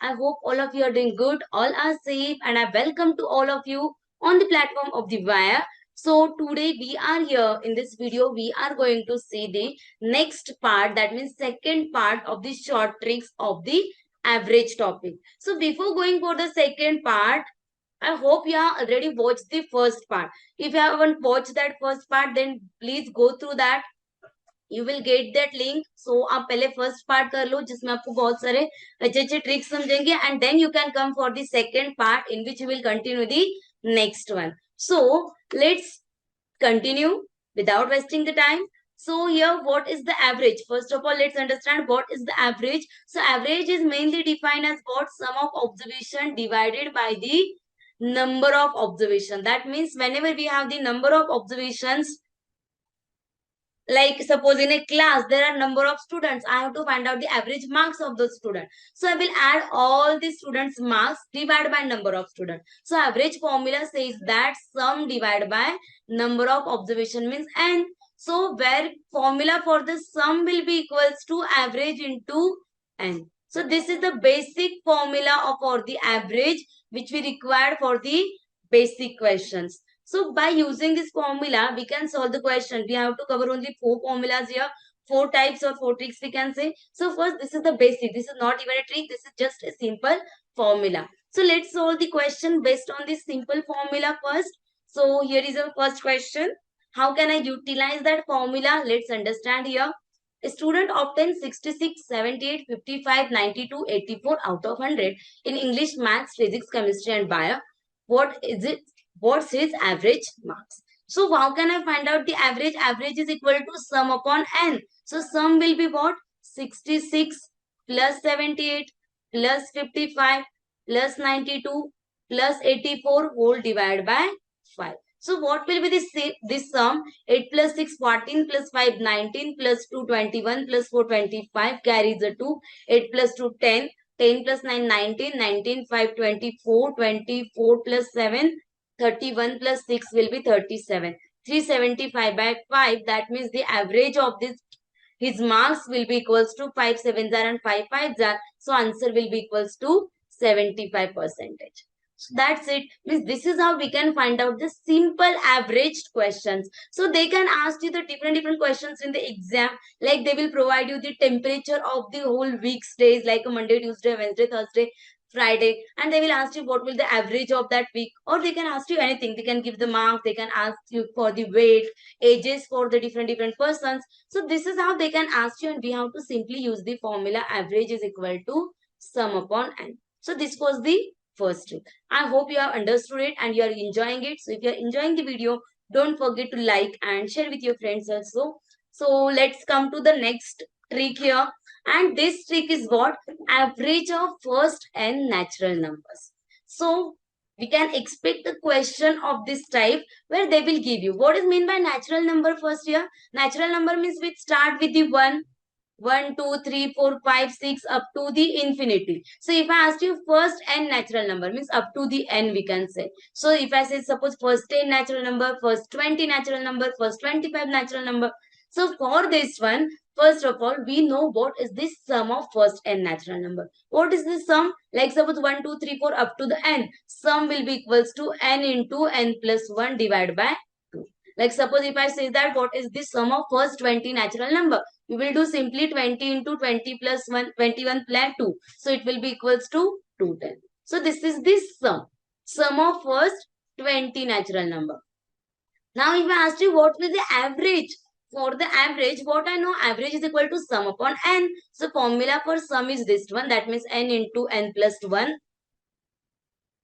I hope all of you are doing good, all are safe, and I welcome to all of you on the platform of the VAIR. So today we are here in this video, we are going to see the next part, that means second part of the short tricks of the average topic. So before going for the second part, I hope you have already watched the first part. If you haven't watched that first part, then please go through that. You will get that link. So आप पहले first part कर लो जिसमें आपको बहुत सारे अच्छे अच्छे tricks समझेंगे and then you can come for the second part in which you will continue the next one. So let's continue without wasting the time. So here, what is the average? First of all, let's understand what is the average. So average is mainly defined as what? Sum of observation divided by the number of observation. That means whenever we have the number of observations, like suppose in a class there are number of students, I have to find out the average marks of the student. So I will add all the students marks divided by number of students. So average formula says that sum divided by number of observation means n. So where formula for the sum will be equals to average into n. So this is the basic formula for the average which we require for the basic questions. So by using this formula, we can solve the question. We have to cover only 4 formulas here, 4 types or 4 tricks we can say. So first, this is the basic. This is not even a trick. This is just a simple formula. So let's solve the question based on this simple formula first. So here is our first question. How can I utilize that formula? Let's understand here. A student obtains 66, 78, 55, 92, 84 out of 100 in English, Maths, Physics, Chemistry and Bio. What is it? What's his average marks? So how can I find out the average? Average is equal to sum upon n. So sum will be what? 66 plus 78 plus 55 plus 92 plus 84 whole divided by 5. So what will be this sum? 8 plus 6, 14 plus 5, 19 plus 2, 21 plus 4, 25 carries a 2. 8 plus 2, 10. 10 plus 9, 19. 19, 5, 24. 24 plus 7, 31 plus 6 will be 37. 375 by 5, that means the average of this, his marks will be equals to 5 sevens are and 5 fives are. So answer will be equals to 75%. So that's it. Means this is how we can find out the simple averaged questions. So they can ask you the different questions in the exam. Like they will provide you the temperature of the whole week's days, like a Monday, Tuesday, Wednesday, Thursday, Friday, and they will ask you what will the average of that week, or they can ask you anything. They can give the marks, they can ask you for the weight, ages for the different persons. So this is how they can ask you, and we have to simply use the formula average is equal to sum upon n. So this was the first trick. I hope you have understood it and you are enjoying it. So if you are enjoying the video, don't forget to like and share with your friends also. So let's come to the next trick here. And this trick is what? Average of first n natural numbers. So we can expect a question of this type where they will give you. What is mean by natural number first here? Natural number means we start with the 1, 2, 3, 4, 5, 6 up to the infinity. So if I ask you first n natural number means up to the n we can say. So if I say suppose first 10 natural number, first 20 natural number, first 25 natural number. So for this one, first of all, we know what is this sum of first n natural number. What is this sum? Like suppose 1, 2, 3, 4 up to the n. Sum will be equals to n into n plus 1 divided by 2. Like suppose if I say that what is this sum of first 20 natural number? We will do simply 20 into 20 plus 1, 21 plus 2. So it will be equals to 210. So this is this sum. Sum of first 20 natural number. Now if I ask you what will the average? For the average, what I know, average is equal to sum upon n. So formula for sum is this one. That means n into n plus 1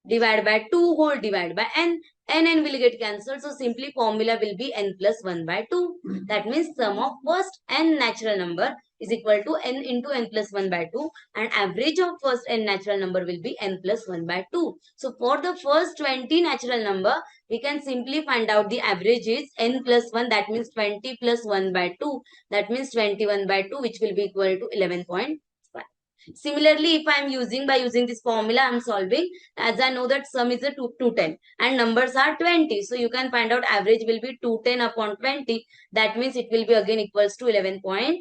divided by 2 whole divided by n. N will get cancelled. So simply formula will be n plus 1 by 2. That means sum of first n natural number is equal to n into n plus 1 by 2. And average of first n natural number will be n plus 1 by 2. So for the first 20 natural number, we can simply find out the average is n plus 1. That means 20 plus 1 by 2. That means 21 by 2, which will be equal to 11.5. Similarly, if I am using this formula, I am solving, as I know that sum is a 210 and numbers are 20. So you can find out average will be 210 upon 20. That means it will be again equals to 11.5.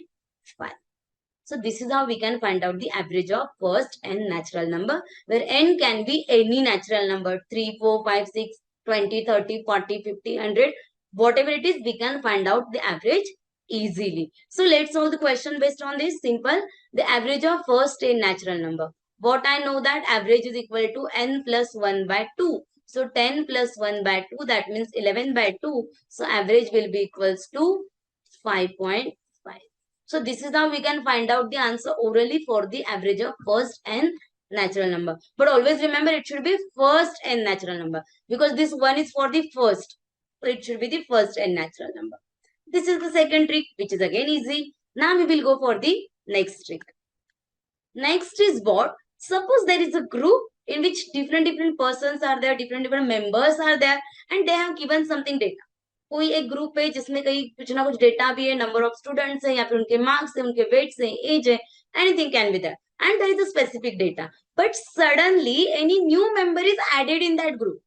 So this is how we can find out the average of first n natural number, where n can be any natural number, 3, 4, 5, 6, 20, 30, 40, 50, 100, whatever it is, we can find out the average easily. So let's solve the question based on this. Simple. The average of first n natural number. What I know that average is equal to n plus 1 by 2. So 10 plus 1 by 2, that means 11 by 2. So average will be equals to 5.5. So this is how we can find out the answer orally for the average of first n natural number. But always remember it should be first n natural number, because this one is for the first. So it should be the first n natural number. This is the second trick, which is again easy. Now we will go for the next trick. Next is what? Suppose there is a group in which different persons are there, different members are there, and they have given something data. कोई एक group है जिसमें कहीं कुछ ना कुछ data भी है, नंबर ऑफ स्टूडेंट्स है, या फिर उनके मार्क्स है, उनके वेट्स है, एज है, anything can be that, and there is a specific data, but suddenly any new member is added in that group.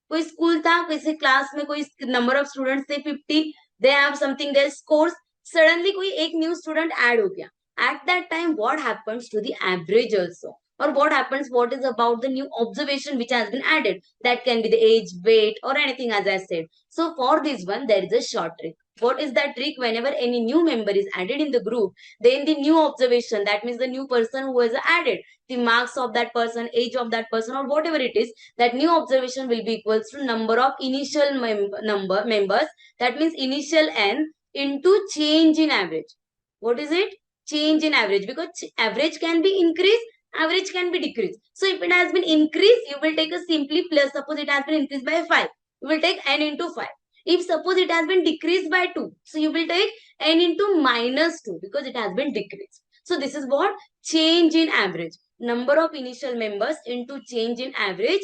कोई स्कूल था, किसी क्लास में कोई नंबर ऑफ स्टूडेंट्स थे 50, they have something their scores, suddenly कोई एक new student add हो गया. At that time, what happens to the average also? Or what happens, what is about the new observation which has been added? That can be the age, weight, or anything as I said. So for this one, there is a short trick. What is that trick? Whenever any new member is added in the group, then the new observation, that means the new person who is added, the marks of that person, age of that person, or whatever it is, that new observation will be equals to number of initial members. That means initial n into change in average. What is it? Change in average, because average can be increased, average can be decreased. So if it has been increased, you will take a simply plus. Suppose it has been increased by 5, you will take n into 5. If suppose it has been decreased by 2, so you will take n into minus 2, because it has been decreased. So this is what? Change in average. Number of initial members into change in average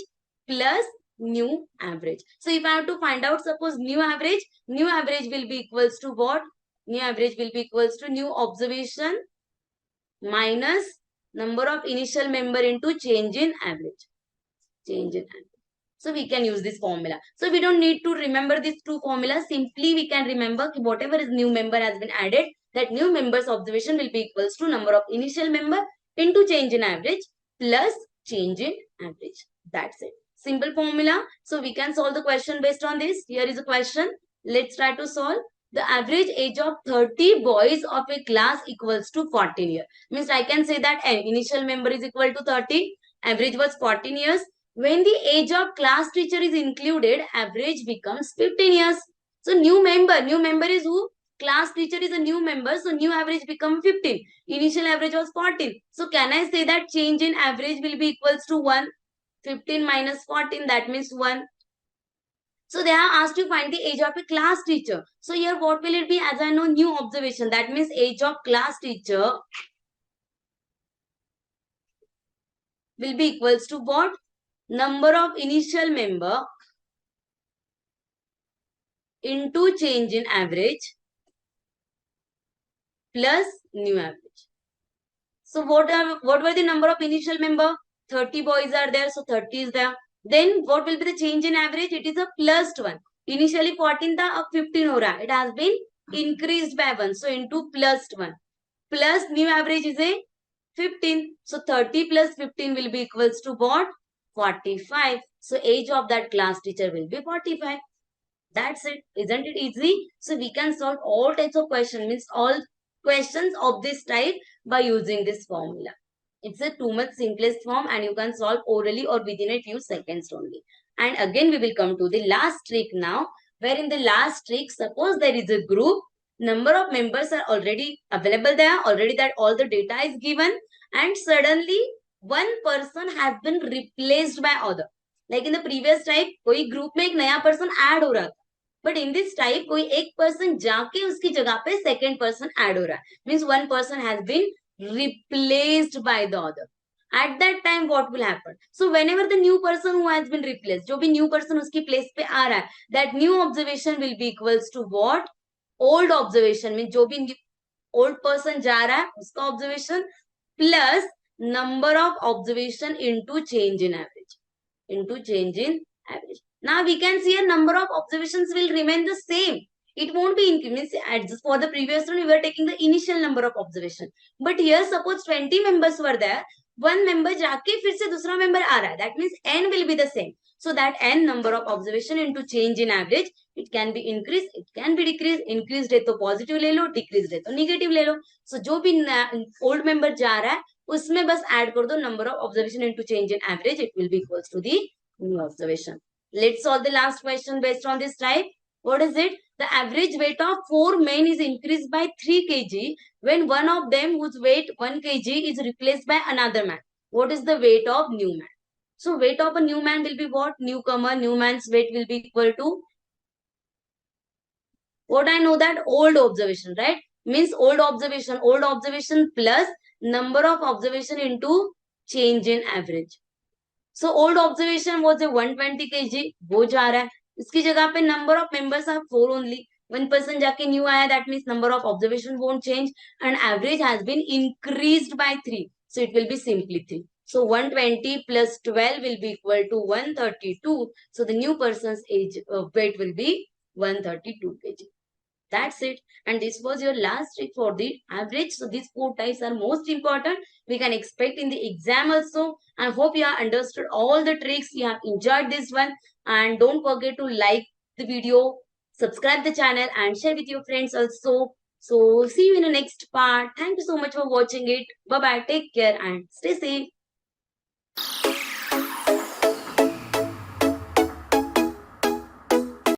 plus new average. So if I have to find out, suppose new average will be equals to what? New average will be equals to new observation minus number of initial member into change in average. Change in average. So we can use this formula. So we don't need to remember these two formulas. Simply we can remember whatever is new member has been added, that new member's observation will be equals to number of initial member into change in average plus change in average. That's it. Simple formula. So we can solve the question based on this. Here is a question. Let's try to solve. The average age of 30 boys of a class equals to 14 years. Means I can say that n initial member is equal to 30. Average was 14 years. When the age of class teacher is included, average becomes 15 years. So new member is who? Class teacher is a new member. So new average become 15. Initial average was 14. So can I say that change in average will be equals to 1? 15 minus 14, that means 1. So they have asked to find the age of a class teacher. So here what will it be? As I know, new observation. That means age of class teacher will be equals to what? Number of initial member into change in average plus new average. So what were the number of initial member? 30 boys are there. So 30 is there. Then what will be the change in average? It is a plus 1. Initially 14 था, अब 15 हो रहा है. It has been increased by 1. So into plus 1. Plus new average is a 15. So 30 plus 15 will be equals to what? 45. So age of that class teacher will be 45. That's it. Isn't it easy? So we can solve all types of questions, means all questions of this type by using this formula. It's a too much simplest form and you can solve orally or within a few seconds only. And again, we will come to the last trick now, where in the last trick, suppose there is a group, number of members are already available there, already that all the data is given, and suddenly one person has been replaced by other. Like in the previous type, कोई group में एक नया person add हो रहा था. But in this type, कोई एक person जाके उसकी जगह पे second person add हो रहा है. Means one person has been replaced by the other. At that time, what will happen? So whenever the new person who has been replaced, जो भी new person उसकी place पे आ रहा है, that new observation will be equals to what? Old observation. Means जो भी old person जा रहा है उसका observation plus number of observation into change in average. Into change in average. Now we can see a number of observations will remain the same. it won't be increased. Means for the previous one, we were taking the initial number of observation. But here, suppose 20 members were there. One member जाके फिर से दूसरा member आ रहा है. That means n will be the same. So that n number of observation into change in average, it can be increased, it can be decreased. Increased है तो positive ले लो, decreased है तो negative ले लो. So जो भी old member जा रहा है, उसमें बस add कर दो number of observation into change in average. It will be equals to the new observation. Let's solve the last question based on this type. What is it? The average weight of 4 men is increased by 3 kg when one of them whose weight 1 kg is replaced by another man. What is the weight of new man? So weight of a new man will be what? Newcomer. New man's weight will be equal to what? I know that old observation, right? Means old observation plus number of observation into change in average. So old observation was a 120 kg, वो जा रहा है. इसकी जगह पे number of members are 4 only. One person जाके new आया, that means number of observation won't change and average has been increased by 3. So it will be simply 3. So 120 plus 12 will be equal to 132. So the new person's age weight will be 132 kg. That's it. And this was your last trick for the average. So these 4 types are most important. We can expect in the exam also. I hope you have understood all the tricks. You have enjoyed this one. And don't forget to like the video, subscribe the channel and share with your friends also. So see you in the next part. Thank you so much for watching it. Bye-bye. Take care and stay safe.